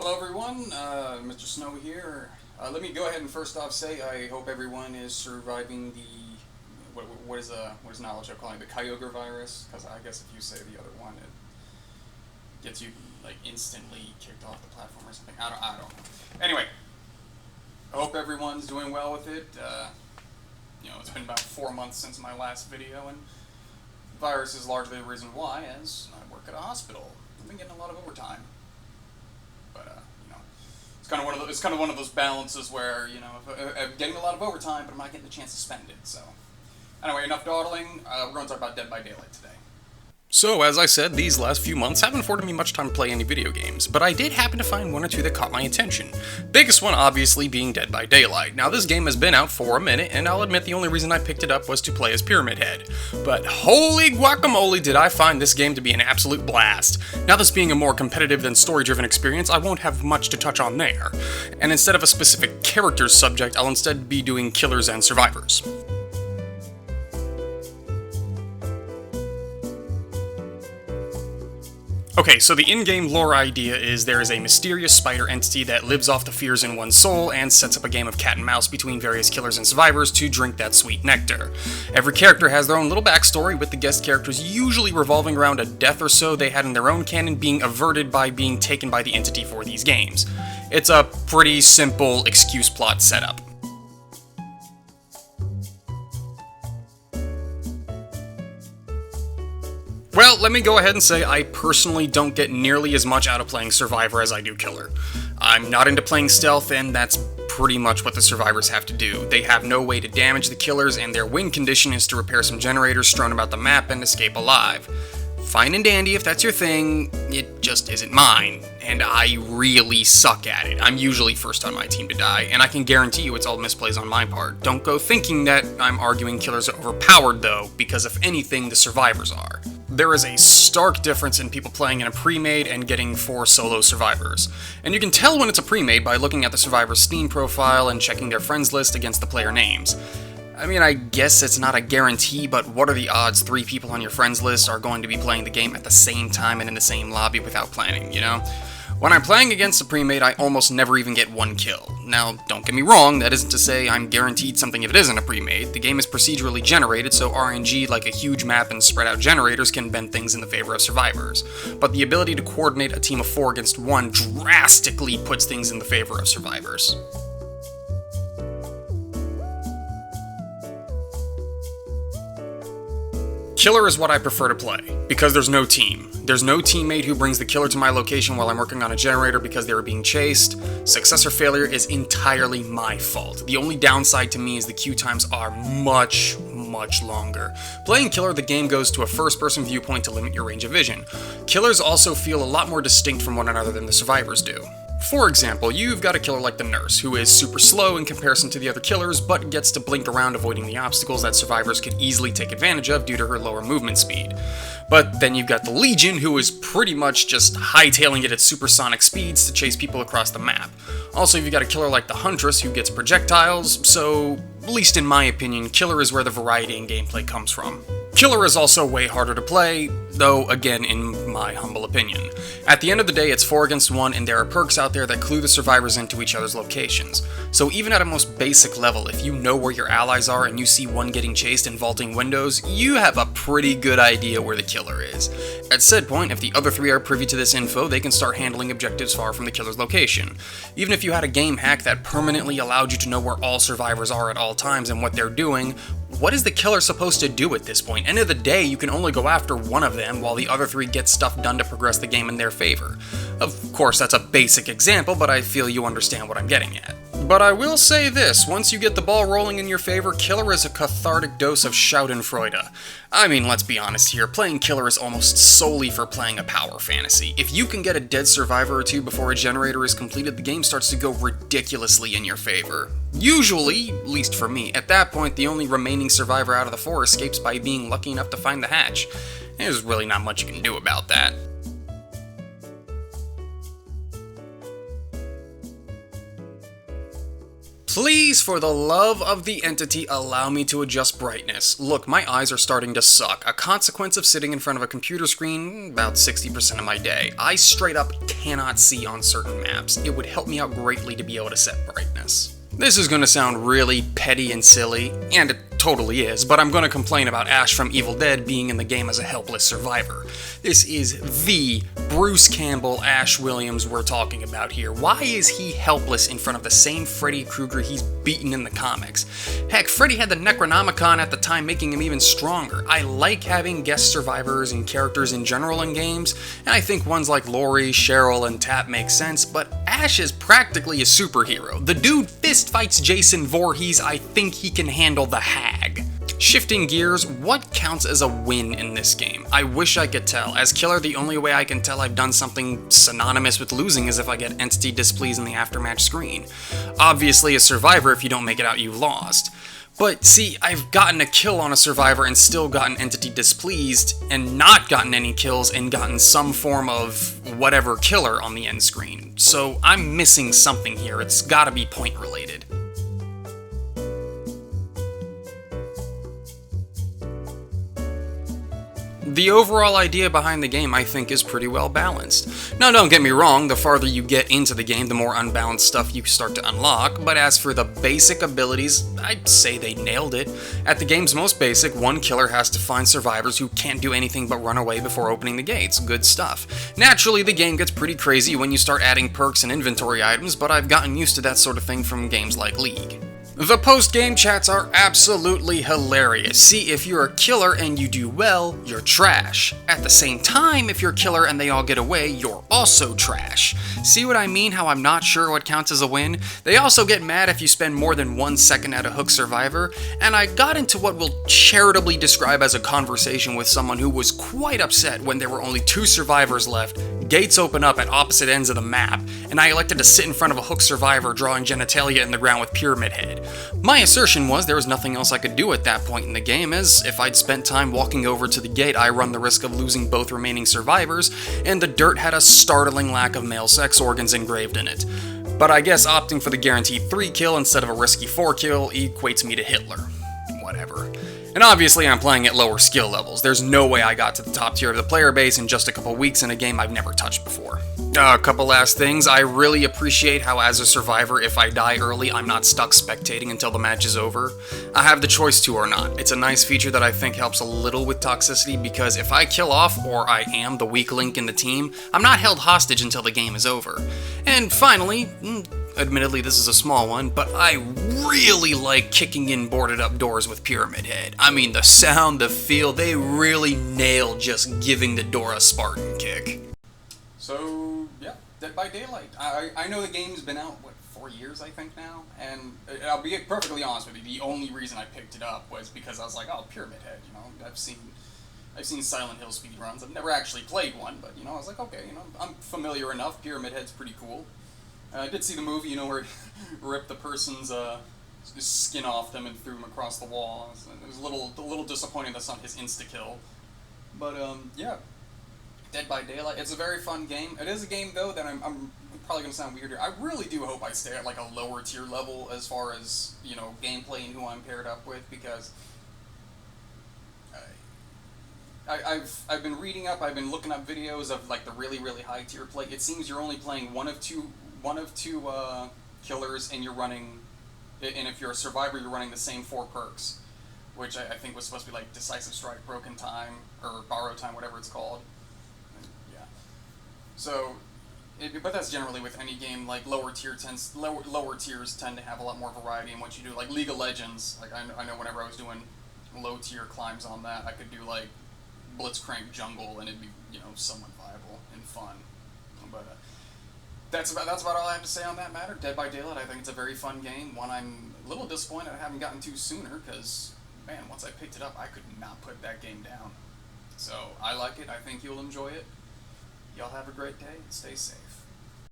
Hello everyone, Mr. Snow here. Let me go ahead and first off say I hope everyone is surviving the, what is knowledge of calling the Kyogre virus, because I guess if you say the other one, it gets you, like, instantly kicked off the platform or something. I don't know. Anyway, I hope everyone's doing well with it. It's been about 4 months since my last video, and the virus is largely the reason why, as I work at a hospital. I've been getting a lot of overtime. But, it's kind of one of those balances where, I'm getting a lot of overtime, but I'm not getting the chance to spend it, so. Anyway, enough dawdling. We're going to talk about Dead by Daylight today. So, as I said, these last few months haven't afforded me much time to play any video games, but I did happen to find one or two that caught my attention. Biggest one obviously being Dead by Daylight. Now, this game has been out for a minute, and I'll admit the only reason I picked it up was to play as Pyramid Head. But holy guacamole did I find this game to be an absolute blast. Now, this being a more competitive than story-driven experience, I won't have much to touch on there. And instead of a specific character's subject, I'll instead be doing killers and survivors. Okay, so the in-game lore idea is there is a mysterious spider entity that lives off the fears in one's soul and sets up a game of cat and mouse between various killers and survivors to drink that sweet nectar. Every character has their own little backstory, with the guest characters usually revolving around a death or so they had in their own canon being averted by being taken by the entity for these games. It's a pretty simple excuse plot setup. Well, let me go ahead and say I personally don't get nearly as much out of playing Survivor as I do Killer. I'm not into playing stealth, and that's pretty much what the survivors have to do. They have no way to damage the killers, and their win condition is to repair some generators strewn about the map and escape alive. Fine and dandy if that's your thing, it just isn't mine, and I really suck at it. I'm usually first on my team to die, and I can guarantee you it's all misplays on my part. Don't go thinking that I'm arguing killers are overpowered though, because if anything, the survivors are. There is a stark difference in people playing in a pre-made and getting 4 solo survivors. And you can tell when it's a pre-made by looking at the survivor's Steam profile and checking their friends list against the player names. I mean, I guess it's not a guarantee, but what are the odds 3 people on your friends list are going to be playing the game at the same time and in the same lobby without planning, you know? When I'm playing against a pre-made, I almost never even get 1 kill. Now, don't get me wrong, that isn't to say I'm guaranteed something if it isn't a pre-made. The game is procedurally generated, so RNG, like a huge map and spread out generators, can bend things in the favor of survivors. But the ability to coordinate a team of 4 against 1 drastically puts things in the favor of survivors. Killer is what I prefer to play, because there's no team. There's no teammate who brings the killer to my location while I'm working on a generator because they were being chased. Success or failure is entirely my fault. The only downside to me is the queue times are much longer. Playing Killer, the game goes to a first-person viewpoint to limit your range of vision. Killers also feel a lot more distinct from one another than the survivors do. For example, you've got a killer like the nurse, who is super slow in comparison to the other killers, but gets to blink around avoiding the obstacles that survivors could easily take advantage of due to her lower movement speed. But then you've got the Legion, who is pretty much just hightailing it at supersonic speeds to chase people across the map. Also, you've got a killer like the Huntress, who gets projectiles, so, at least in my opinion, Killer is where the variety in gameplay comes from. Killer is also way harder to play, though again in my humble opinion. At the end of the day, it's 4 against 1, and there are perks out there that clue the survivors into each other's locations. So even at a most basic level, if you know where your allies are and you see one getting chased and vaulting windows, you have a pretty good idea where the killer is. At said point, if the other 3 are privy to this info, they can start handling objectives far from the killer's location. Even if you had a game hack that permanently allowed you to know where all survivors are at all times and what they're doing, what is the killer supposed to do at this point? End of the day, you can only go after one of them while the other 3 get stuff done to progress the game in their favor. Of course, that's a basic example, but I feel you understand what I'm getting at. But I will say this, once you get the ball rolling in your favor, Killer is a cathartic dose of schadenfreude. I mean, let's be honest here, playing Killer is almost solely for playing a power fantasy. If you can get a dead survivor or 2 before a generator is completed, the game starts to go ridiculously in your favor. Usually, at least for me, at that point the only remaining survivor out of the 4 escapes by being lucky enough to find the hatch. There's really not much you can do about that. Please, for the love of the entity, allow me to adjust brightness. Look, my eyes are starting to suck. A consequence of sitting in front of a computer screen about 60% of my day. I straight up cannot see on certain maps. It would help me out greatly to be able to set brightness. This is going to sound really petty and silly, and it totally is, but I'm going to complain about Ash from Evil Dead being in the game as a helpless survivor. This is the Bruce Campbell Ash Williams we're talking about here. Why is he helpless in front of the same Freddy Krueger he's beaten in the comics? Heck, Freddy had the Necronomicon at the time, making him even stronger. I like having guest survivors and characters in general in games, and I think ones like Laurie, Cheryl, and Tap make sense, but Ash is practically a superhero. The dude fist fights Jason Voorhees. I think he can handle the Hag. Shifting gears, what counts as a win in this game? I wish I could tell. As killer, the only way I can tell I've done something synonymous with losing is if I get entity displeased in the aftermatch screen. Obviously, as survivor, if you don't make it out, you lost. But see, I've gotten a kill on a survivor and still gotten entity displeased, and not gotten any kills and gotten some form of whatever killer on the end screen. So I'm missing something here. It's gotta be point related. The overall idea behind the game, I think, is pretty well balanced. Now, don't get me wrong, the farther you get into the game, the more unbalanced stuff you start to unlock, but as for the basic abilities, I'd say they nailed it. At the game's most basic, one killer has to find survivors who can't do anything but run away before opening the gates. Good stuff. Naturally, the game gets pretty crazy when you start adding perks and inventory items, but I've gotten used to that sort of thing from games like League. The post-game chats are absolutely hilarious. See, if you're a killer and you do well, you're trash. At the same time, if you're a killer and they all get away, you're also trash. See what I mean, how I'm not sure what counts as a win? They also get mad if you spend more than 1 second at a hook survivor, and I got into what we'll charitably describe as a conversation with someone who was quite upset when there were only 2 survivors left, gates open up at opposite ends of the map, and I elected to sit in front of a hook survivor drawing genitalia in the ground with Pyramid Head. My assertion was there was nothing else I could do at that point in the game, as if I'd spent time walking over to the gate, I run the risk of losing both remaining survivors, and the dirt had a startling lack of male sex organs engraved in it. But I guess opting for the guaranteed 3 kill instead of a risky 4 kill equates me to Hitler. Whatever. And obviously I'm playing at lower skill levels. There's no way I got to the top tier of the player base in just a couple weeks in a game I've never touched before. A couple last things. I really appreciate how as a survivor, if I die early, I'm not stuck spectating until the match is over. I have the choice to or not. It's a nice feature that I think helps a little with toxicity, because if I kill off, or I am the weak link in the team, I'm not held hostage until the game is over. And finally, admittedly this is a small one, but I really like kicking in boarded up doors with Pyramid Head. I mean, the sound, the feel, they really nail just giving the door a Spartan kick. So, yeah, Dead by Daylight. I know the game's been out, 4 years, I think, now? And I'll be perfectly honest with you, the only reason I picked it up was because I was like, oh, Pyramid Head, I've seen Silent Hill speedruns. I've never actually played one, but, I was like, okay, I'm familiar enough. Pyramid Head's pretty cool. I did see the movie, where he ripped the person's skin off them and threw him across the wall. It was a little disappointing that's not his insta-kill. But, yeah. Dead by Daylight. It's a very fun game. It is a game, though, that I'm probably going to sound weird here. I really do hope I stay at, a lower tier level as far as, gameplay and who I'm paired up with, because I've been reading up, I've been looking up videos of, the really, really high tier play. It seems you're only playing one of two killers, and you're running, and if you're a survivor, you're running the same 4 perks, which I think was supposed to be, Decisive Strike, Broken Time, or Borrow Time, whatever it's called. So, but that's generally with any game. Lower tiers tend to have a lot more variety in what you do. Like League of Legends, I know whenever I was doing low tier climbs on that, I could do Blitzcrank Jungle, and it'd be somewhat viable and fun. But that's about all I have to say on that matter. Dead by Daylight, I think it's a very fun game. One I'm a little disappointed I haven't gotten to sooner, because man, once I picked it up, I could not put that game down. So I like it. I think you'll enjoy it. Y'all have a great day and stay safe.